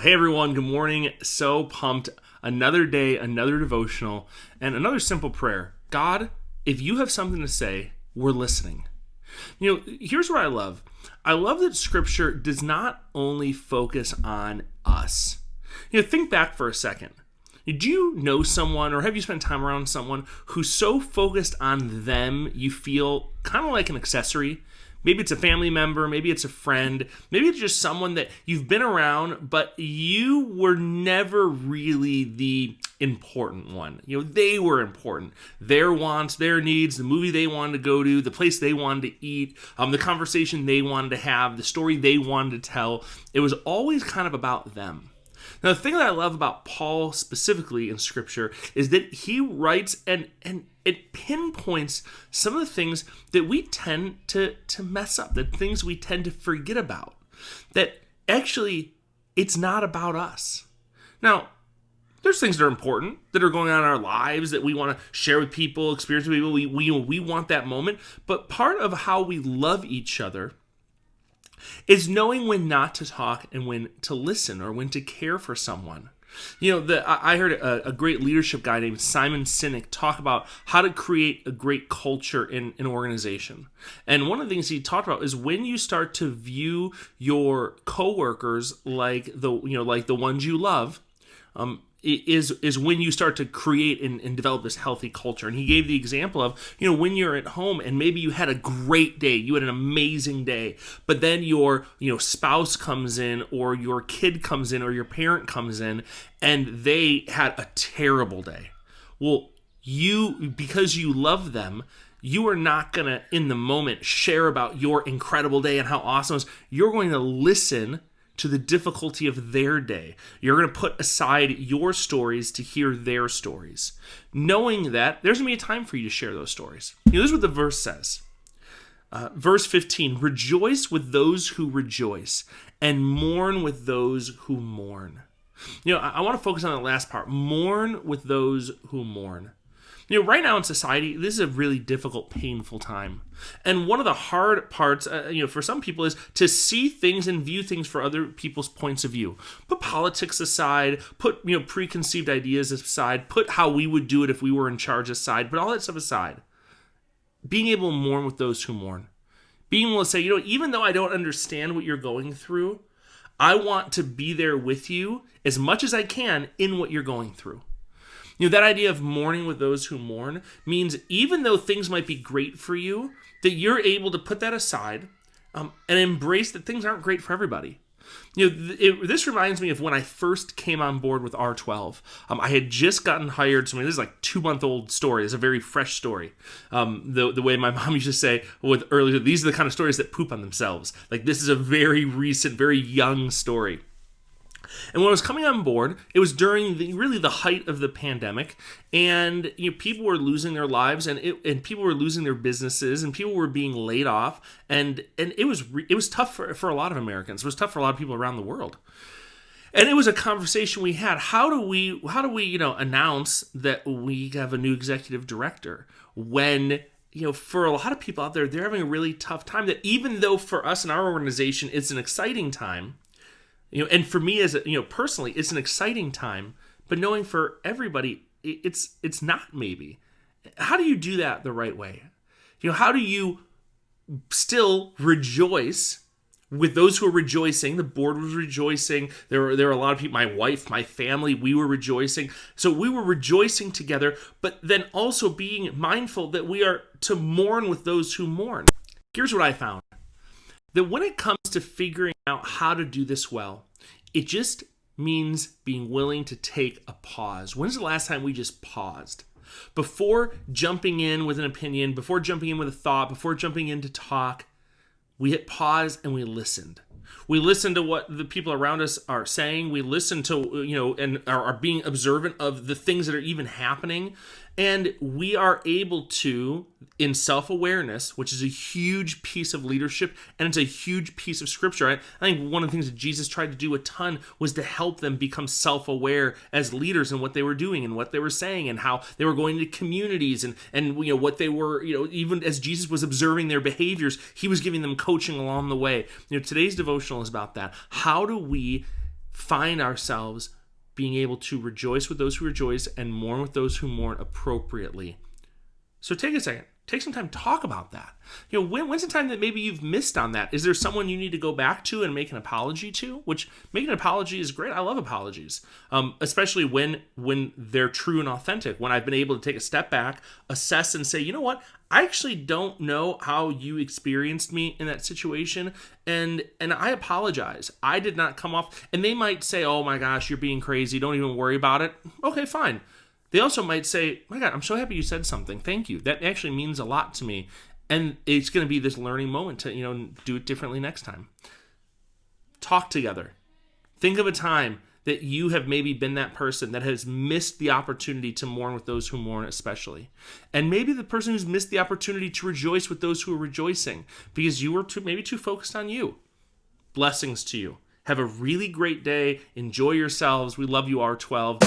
Hey everyone, good morning. So pumped. Another day, another devotional, and another simple prayer. God, if you have something to say, we're listening. Here's what I love. I love that Scripture does not only focus on us. Think back for a second. Do you know someone, or have you spent time around someone who's so focused on them you feel kind of like an accessory? Maybe it's a family member, maybe it's a friend, maybe it's just someone that you've been around, but you were never really the important one. They were important. Their wants, their needs, the movie they wanted to go to, the place they wanted to eat, the conversation they wanted to have, the story they wanted to tell. It was always kind of about them. Now, the thing that I love about Paul specifically in Scripture is that he writes and it pinpoints some of the things that we tend to mess up, the things we tend to forget about, that actually it's not about us. Now, there's things that are important that are going on in our lives that we want to share with people, experience with people. We want that moment, but part of how we love each other is knowing when not to talk and when to listen or when to care for someone. I heard a great leadership guy named Simon Sinek talk about how to create a great culture in an organization. And one of the things he talked about is when you start to view your coworkers like the ones you love, is when you start to create and develop this healthy culture. And he gave the example of, when you're at home and maybe you had a great day, you had an amazing day, but then your, spouse comes in or your kid comes in or your parent comes in and they had a terrible day. Well, because you love them, you are not going to, in the moment, share about your incredible day and how awesome it was. You're going to listen to the difficulty of their day. You're going to put aside your stories to hear their stories, knowing that there's going to be a time for you to share those stories. This is what the verse says. Verse 15, rejoice with those who rejoice and mourn with those who mourn. I want to focus on the last part, mourn with those who mourn. Right now in society, this is a really difficult, painful time. And one of the hard parts, for some people is to see things and view things for other people's points of view. Put politics aside, put, preconceived ideas aside, put how we would do it if we were in charge aside, put all that stuff aside. Being able to mourn with those who mourn. Being able to say, even though I don't understand what you're going through, I want to be there with you as much as I can in what you're going through. That idea of mourning with those who mourn means even though things might be great for you, that you're able to put that aside and embrace that things aren't great for everybody. This reminds me of when I first came on board with R12. I had just gotten hired. So this is like 2-month-old story. It's a very fresh story. The way my mom used to say earlier, these are the kind of stories that poop on themselves. Like this is a very recent, very young story. And when I was coming on board, it was during the height of the pandemic, and people were losing their lives, and people were losing their businesses, and people were being laid off, and it was tough for a lot of Americans. It was tough for a lot of people around the world. And it was a conversation we had. How do we announce that we have a new executive director when for a lot of people out there, they're having a really tough time? That even though for us in our organization, it's an exciting time. And for me personally, it's an exciting time, but knowing for everybody, it's not maybe. How do you do that the right way? How do you still rejoice with those who are rejoicing? The board was rejoicing. There were a lot of people, my wife, my family, we were rejoicing. So we were rejoicing together, but then also being mindful that we are to mourn with those who mourn. Here's what I found. That when it comes to figuring out how to do this well, it just means being willing to take a pause. When's the last time we just paused? Before jumping in with an opinion, before jumping in with a thought, before jumping in to talk, we hit pause and we listened. We listen to what the people around us are saying. We listen to, and are being observant of the things that are even happening. And we are able to, in self-awareness, which is a huge piece of leadership, and it's a huge piece of Scripture. I think one of the things that Jesus tried to do a ton was to help them become self-aware as leaders in what they were doing and what they were saying and how they were going to communities and what they were, even as Jesus was observing their behaviors, he was giving them coaching along the way. Today's devotional is about that. How do we find ourselves being able to rejoice with those who rejoice and mourn with those who mourn appropriately. So take a second. Take some time to talk about that. When's the time that maybe you've missed on that? Is there someone you need to go back to and make an apology to? Which making an apology is great. I love apologies, especially when they're true and authentic. When I've been able to take a step back, assess, and say, you know what? I actually don't know how you experienced me in that situation, and I apologize. I did not come off. And they might say, "Oh my gosh, you're being crazy. Don't even worry about it." Okay, fine. They also might say, "My God, I'm so happy you said something. Thank you. That actually means a lot to me." And it's going to be this learning moment to, do it differently next time. Talk together. Think of a time that you have maybe been that person that has missed the opportunity to mourn with those who mourn especially. And maybe the person who's missed the opportunity to rejoice with those who are rejoicing because you were maybe too focused on you. Blessings to you. Have a really great day. Enjoy yourselves. We love you, R12.